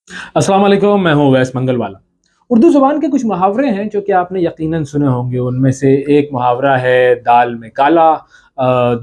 अस्सलाम वालेकुम, मैं हूँ वैस मंगलवाला। उर्दू ज़ुबान के कुछ मुहावरे हैं जो कि आपने यकीनन सुने होंगे। उनमें से एक मुहावरा है दाल में काला,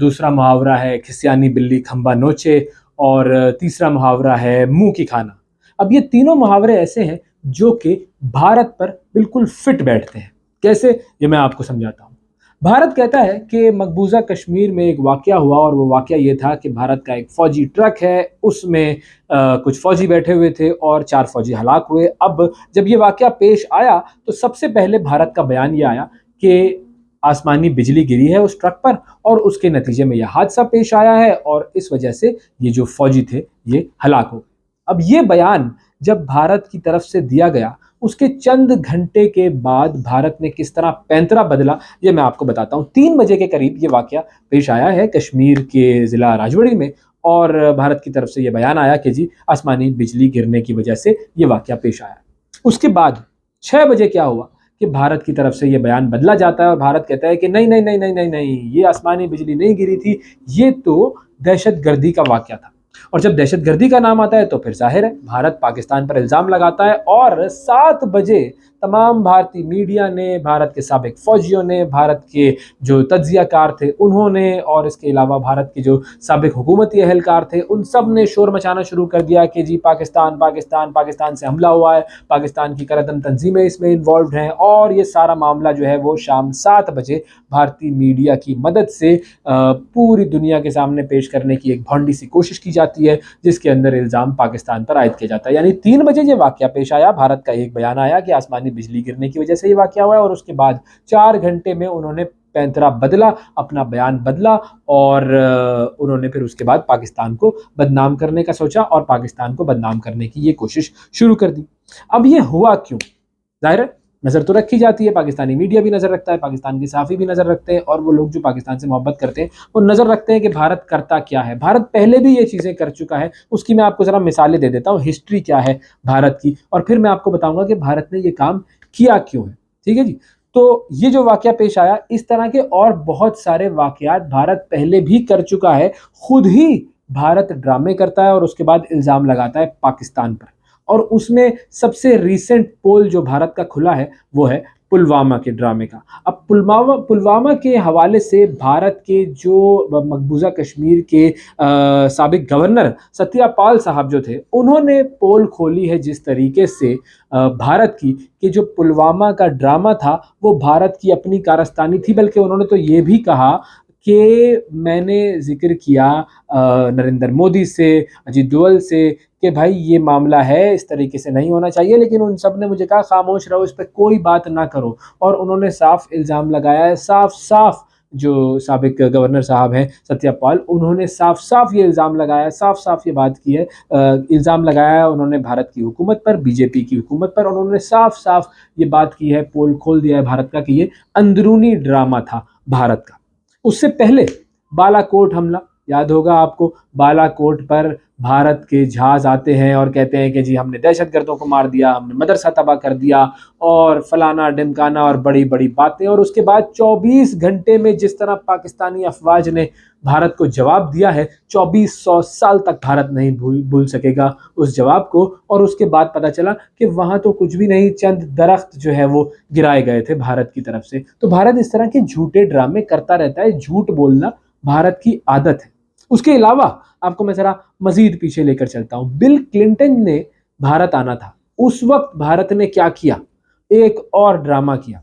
दूसरा मुहावरा है खिसियानी बिल्ली खंबा नोचे और तीसरा मुहावरा है मुँह की खाना। अब ये तीनों मुहावरे ऐसे हैं जो कि भारत पर बिल्कुल फिट बैठते हैं। कैसे? ये मैं आपको समझाता हूँ। भारत कहता है कि मकबूजा कश्मीर में एक वाक़या हुआ और वो वाक़या ये था कि भारत का एक फ़ौजी ट्रक है, उसमें कुछ फ़ौजी बैठे हुए थे और 4 फ़ौजी हलाक हुए। अब जब ये वाक़या पेश आया तो सबसे पहले भारत का बयान ये आया कि आसमानी बिजली गिरी है उस ट्रक पर और उसके नतीजे में यह हादसा पेश आया है और इस वजह से ये जो फ़ौजी थे ये हलाक हो गए। अब ये बयान जब भारत की तरफ से दिया गया, उसके चंद घंटे के बाद भारत ने किस तरह पैंतरा बदला ये मैं आपको बताता हूँ। 3 बजे के करीब ये वाक़या पेश आया है कश्मीर के ज़िला राजौरी में और भारत की तरफ से ये बयान आया कि जी आसमानी बिजली गिरने की वजह से ये वाक़या पेश आया। उसके बाद 6 बजे क्या हुआ कि भारत की तरफ से ये बयान बदला जाता है और भारत कहता है कि नहीं, नहीं, नहीं, नहीं, नहीं, नहीं, ये आसमानी बिजली नहीं गिरी थी, ये तो दहशतगर्दी का वाक़या था। और जब दहशतगर्दी का नाम आता है तो फिर ज़ाहिर है भारत पाकिस्तान पर इल्ज़ाम लगाता है और 7 बजे तमाम भारतीय मीडिया ने, भारत के साबिक फ़ौजियों ने, भारत के जो तज्ज़ियाकार थे उन्होंने और इसके अलावा भारत के जो साबिक हुकूमती एहलकार थे उन सब ने शोर मचाना शुरू कर दिया कि जी पाकिस्तान, पाकिस्तान, पाकिस्तान से हमला हुआ है, पाकिस्तान की करदम तंजीमें इसमें इन्वॉल्व हैं और ये सारा मामला जो है वो शाम 7 बजे भारतीय मीडिया की मदद से पूरी दुनिया के सामने पेश करने की एक भौंडी सी कोशिश की जाती है जिसके अंदर इल्ज़ाम पाकिस्तान पर आयद किया जाता है। यानी 3 बजे ये वाक़या पेश आया, भारत का एक बयान आया कि आसमानी बिजली गिरने की वजह से ये वाक़या हुआ है और उसके बाद 4 घंटे में उन्होंने पैंतरा बदला, अपना बयान बदला और उन्होंने फिर उसके बाद पाकिस्तान को बदनाम करने का सोचा और पाकिस्तान को बदनाम करने की ये कोशिश शुरू कर दी। अब ये हुआ क्यों? ज़ाहिर है नज़र तो रखी जाती है, पाकिस्तानी मीडिया भी नज़र रखता है, पाकिस्तान के सहाफ़ी भी नज़र रखते हैं और वो लोग जो पाकिस्तान से मोहब्बत करते हैं, वो नज़र रखते हैं कि भारत करता क्या है। भारत पहले भी ये चीज़ें कर चुका है, उसकी मैं आपको ज़रा मिसालें दे देता हूँ, हिस्ट्री क्या है भारत की और फिर मैं आपको बताऊँगा कि भारत ने ये काम किया क्यों है। ठीक है जी? तो ये जो वाक़या पेश आया, इस तरह के और बहुत सारे वाक़यात भारत पहले भी कर चुका है, खुद ही भारत ड्रामे करता है और उसके बाद इल्ज़ाम लगाता है पाकिस्तान पर। और उसमें सबसे रीसेंट पोल जो भारत का खुला है वो है पुलवामा के ड्रामे का। अब पुलवामा के हवाले से भारत के जो मकबूजा कश्मीर के साबिक गवर्नर सत्यापाल साहब जो थे उन्होंने पोल खोली है जिस तरीके से भारत की कि जो पुलवामा का ड्रामा था वो भारत की अपनी कारस्तानी थी, बल्कि उन्होंने तो ये भी कहा कि मैंने जिक्र किया नरेंद्र मोदी से, अजीत डोवल से कि भाई ये मामला है, इस तरीके से नहीं होना चाहिए, लेकिन उन सब ने मुझे कहा खामोश रहो, इस पे कोई बात ना करो। और उन्होंने साफ इल्ज़ाम लगाया है, साफ-साफ जो साबिक गवर्नर साहब हैं सत्यापाल, उन्होंने साफ-साफ ये इल्ज़ाम लगाया, साफ-साफ ये बात की है, इल्ज़ाम लगाया है उन्होंने भारत की हुकूमत पर, बीजेपी की हुकूमत पर, और उन्होंने साफ-साफ ये बात की है, पोल खोल दिया है भारत का कि ये अंदरूनी ड्रामा था भारत का। उससे पहले बालाकोट हमला याद होगा आपको। बालाकोट पर भारत के जहाज आते हैं और कहते हैं कि जी हमने दहशतगर्दों को मार दिया, हमने मदरसा तबाह कर दिया और फलाना ढिमकाना और बड़ी बड़ी बातें। और उसके बाद 24 घंटे में जिस तरह पाकिस्तानी अफवाज ने भारत को जवाब दिया है, 2400 साल तक भारत नहीं भूल सकेगा उस जवाब को। और उसके बाद पता चला कि वहाँ तो कुछ भी नहीं, चंद दरख्त जो है वो गिराए गए थे भारत की तरफ से। तो भारत इस तरह के झूठे ड्रामे करता रहता है, झूठ बोलना भारत की आदत है। उसके अलावा आपको मैं ज़रा मज़ीद पीछे लेकर चलता हूँ। बिल क्लिंटन ने भारत आना था, उस वक़्त भारत ने क्या किया? एक और ड्रामा किया।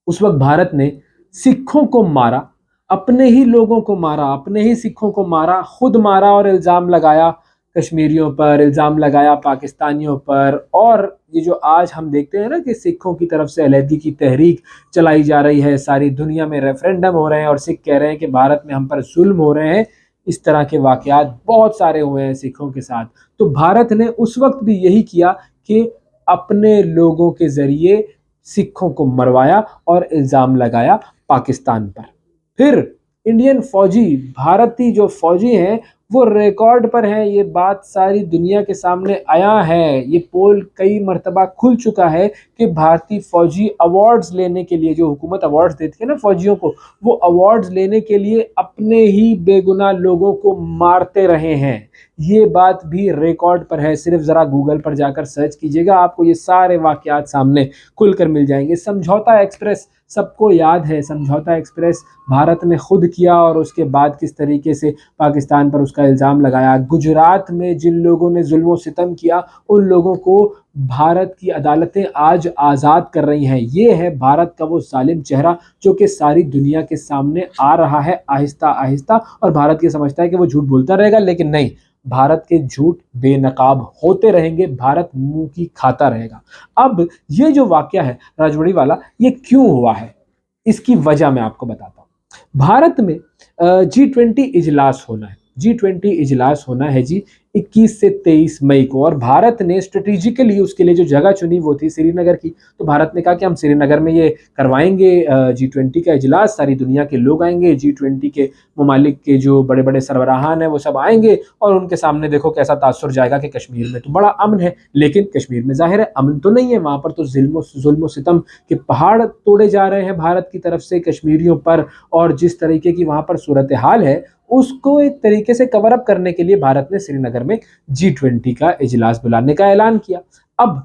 उस वक़्त भारत ने सिखों को मारा, अपने ही लोगों को मारा, अपने ही सिखों को मारा, खुद मारा और इल्ज़ाम लगाया कश्मीरियों पर, इल्ज़ाम लगाया पाकिस्तानियों पर। और ये जो आज हम देखते हैं ना कि सिखों की तरफ से अलहदगी की तहरीक चलाई जा रही है, सारी दुनिया में रेफ़रेंडम हो रहे हैं और सिख कह रहे हैं कि भारत में हम पर ज़ुल्म हो रहे हैं, इस तरह के वाक़यात बहुत सारे हुए हैं सिखों के साथ। तो भारत ने उस वक़्त भी यही किया कि अपने लोगों के ज़रिए सिखों को मरवाया और इल्ज़ाम लगाया पाकिस्तान पर। फिर इंडियन फ़ौजी, भारतीय जो फ़ौजी हैं वो रिकॉर्ड पर हैं, ये बात सारी दुनिया के सामने आया है, ये पोल कई मर्तबा खुल चुका है कि भारतीय फ़ौजी अवार्ड्स लेने के लिए, जो हुकूमत अवार्ड्स देती है ना फ़ौजियों को, वो अवार्ड्स लेने के लिए अपने ही बेगुनाह लोगों को मारते रहे हैं। ये बात भी रिकॉर्ड पर है, सिर्फ ज़रा गूगल पर जाकर सर्च कीजिएगा, आपको ये सारे वाक़यात सामने खुलकर मिल जाएंगे। समझौता एक्सप्रेस सबको याद है, समझौता एक्सप्रेस भारत ने खुद किया और उसके बाद किस तरीके से पाकिस्तान पर उसका इल्ज़ाम लगाया। गुजरात में जिन लोगों ने जुल्म सितम किया उन लोगों को भारत की अदालतें आज आज़ाद कर रही हैं। ये है भारत का वो जालिम चेहरा जो कि सारी दुनिया के सामने आ रहा है आहिस्ता आहिस्ता, और भारत ये समझता है कि वो झूठ बोलता रहेगा, लेकिन नहीं, भारत के झूठ बेनकाब होते रहेंगे, भारत मुंह की खाता रहेगा। अब ये जो वाकया है राजौरी वाला, ये क्यों हुआ है, इसकी वजह मैं आपको बताता हूँ। भारत में G20 इजलास होना है, G20 इजलास होना है जी 21 से 23 मई को, और भारत ने स्ट्रेटेजिकली उसके लिए जो जगह चुनी वो थी श्रीनगर की। तो भारत ने कहा कि हम श्रीनगर में ये करवाएंगे G20 का इजलास, सारी दुनिया के लोग आएंगे, G20 के ममालिक के जो बड़े बड़े सरबराहान हैं वो सब आएंगे, और उनके सामने देखो कैसा तासुर जाएगा कि कश्मीर में तो बड़ा अमन है। लेकिन कश्मीर में जाहिर है अमन तो नहीं है, वहाँ पर तो जुल्म सितम के पहाड़ तोड़े जा रहे हैं भारत की तरफ से कश्मीरियों पर, और जिस तरीके की वहाँ पर सूरत हाल है उसको एक तरीके से कवर अप करने के लिए भारत ने श्रीनगर में G20 का इजलास बुलाने का ऐलान किया। अब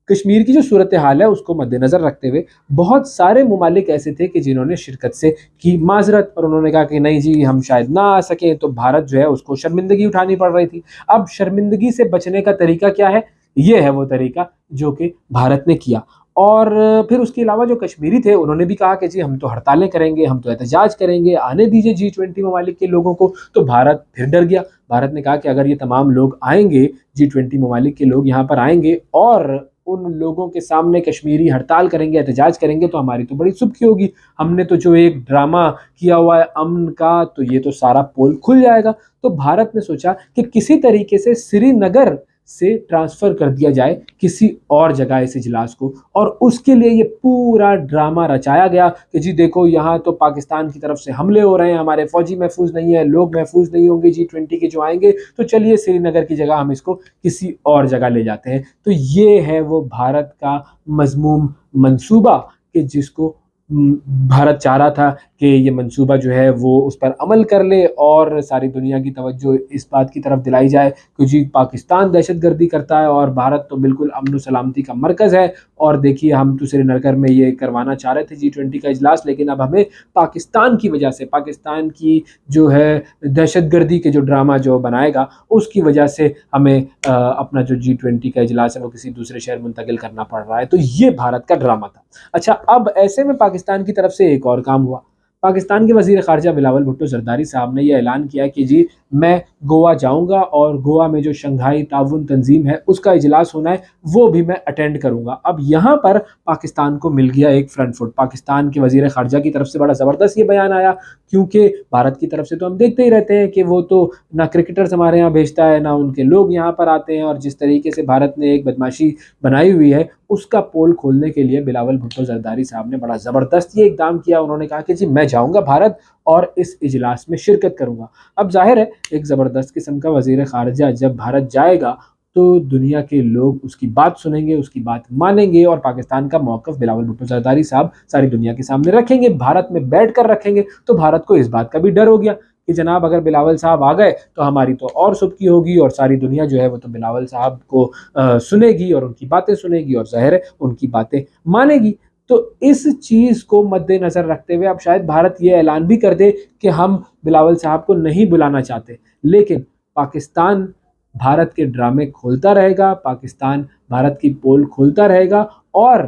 कश्मीर की जो सूरत हाल है उसको मद्देनजर रखते हुए बहुत सारे ममालिक ऐसे थे कि जिन्होंने शिरकत से की माजरत, और उन्होंने कहा कि नहीं जी हम शायद ना आ सके, तो भारत जो है उसको शर्मिंदगी उठानी पड़ रही थी। अब शर्मिंदगी से बचने का तरीका क्या है, ये है वो तरीका जो कि भारत ने किया। और फिर उसके अलावा जो कश्मीरी थे उन्होंने भी कहा कि जी हम तो हड़तालें करेंगे, हम तो एहतजाज करेंगे, आने दीजिए G20 ममालिक के लोगों को। तो भारत फिर डर गया, भारत ने कहा कि अगर ये तमाम लोग आएंगे, G20 ममालिक के लोग यहाँ पर आएंगे और उन लोगों के सामने कश्मीरी हड़ताल करेंगे, एहतजाज करेंगे, तो हमारी तो बड़ी सुबकी होगी, हमने तो जो एक ड्रामा किया हुआ है अमन का, तो ये तो सारा पोल खुल जाएगा। तो भारत ने सोचा कि किसी तरीके से श्रीनगर से ट्रांसफ़र कर दिया जाए किसी और जगह इस इजलास को, और उसके लिए ये पूरा ड्रामा रचाया गया कि जी देखो यहाँ तो पाकिस्तान की तरफ से हमले हो रहे हैं, हमारे फौजी महफूज नहीं है, लोग महफूज नहीं होंगे G20 के जो आएंगे, तो चलिए श्रीनगर की जगह हम इसको किसी और जगह ले जाते हैं। तो ये है वो भारत का मजमूम मंसूबा कि जिसको भारत चाह रहा था कि ये मंसूबा जो है वो उस पर अमल कर ले और सारी दुनिया की तवज्जो इस बात की तरफ दिलाई जाए कि जी पाकिस्तान दहशतगर्दी करता है और भारत तो बिल्कुल अमन व सलामती का मरकज़ है। और देखिए हम तो श्रीनगर में ये करवाना चाह रहे थे G20 का इजलास, लेकिन अब हमें पाकिस्तान की वजह से, पाकिस्तान की जो है दहशतगर्दी के जो ड्रामा जो बनाएगा उसकी वजह से हमें अपना जो G20 का इजलास है वो किसी दूसरे शहर मुंतकिल करना पड़ रहा है। तो ये भारत का ड्रामा था। अच्छा, अब ऐसे में पाकिस्तान की तरफ से एक और काम हुआ। पाकिस्तान के वज़ीर ख़ारिजा बिलावल भुट्टो ज़रदारी साहब ने यह ऐलान किया कि जी मैं गोवा जाऊँगा और गोवा में जो शंघाई ताउन तंजीम है उसका इजलास होना है, वो भी मैं अटेंड करूँगा। अब यहाँ पर पाकिस्तान को मिल गया एक फ्रंट फुट। पाकिस्तान के वज़ीर ख़ारिजा की तरफ से बड़ा ज़बरदस्त ये बयान आया, क्योंकि भारत की तरफ से तो हम देखते ही रहते हैं कि वो तो ना क्रिकेटर्स हमारे यहाँ भेजता है, ना उनके लोग यहाँ पर आते हैं, और जिस तरीके से भारत ने एक बदमाशी बनाई हुई है उसका पोल खोलने के लिए बिलावल भुट्टो ज़रदारी साहब ने बड़ा ज़बरदस्त ये इक़दाम किया। उन्होंने कहा कि जी मैं जाऊँगा भारत और इस इजलास में शिरकत करूँगा। अब ज़ाहिर है एक ज़बरदस्त किस्म का वज़ीर ख़ारिजा जब भारत जाएगा तो दुनिया के लोग उसकी बात सुनेंगे, उसकी बात मानेंगे, और पाकिस्तान का मौक़िफ़ बिलावल भुट्टो ज़रदारी साहब सारी दुनिया के सामने रखेंगे, भारत में बैठ कर रखेंगे। तो भारत को इस बात का भी डर हो गया कि जनाब अगर बिलावल साहब आ गए तो हमारी तो और सुबकी होगी, और सारी दुनिया जो है वो तो बिलावल साहब को सुनेगी और उनकी बातें सुनेगी, और ज़ाहिर है उनकी बातें मानेगी। तो इस चीज़ को मद्देनज़र रखते हुए अब शायद भारत ये ऐलान भी कर दे कि हम बिलावल साहब को नहीं बुलाना चाहते, लेकिन पाकिस्तान भारत के ड्रामे खोलता रहेगा, पाकिस्तान भारत की पोल खोलता रहेगा, और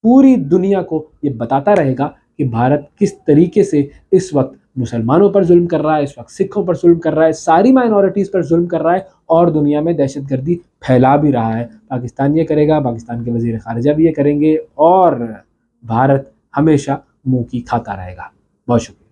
पूरी दुनिया को ये बताता रहेगा कि भारत किस तरीके से इस वक्त मुसलमानों पर जुल्म कर रहा है, इस वक्त सिखों पर जुल्म कर रहा है, सारी माइनॉरिटीज़ पर जुल्म कर रहा है, और दुनिया में दहशतगर्दी फैला भी रहा है। पाकिस्तान ये करेगा, पाकिस्तान के वज़ीर ख़ारिजा भी ये करेंगे, और भारत हमेशा मुंह की खाता रहेगा। बहुत शुक्रिया।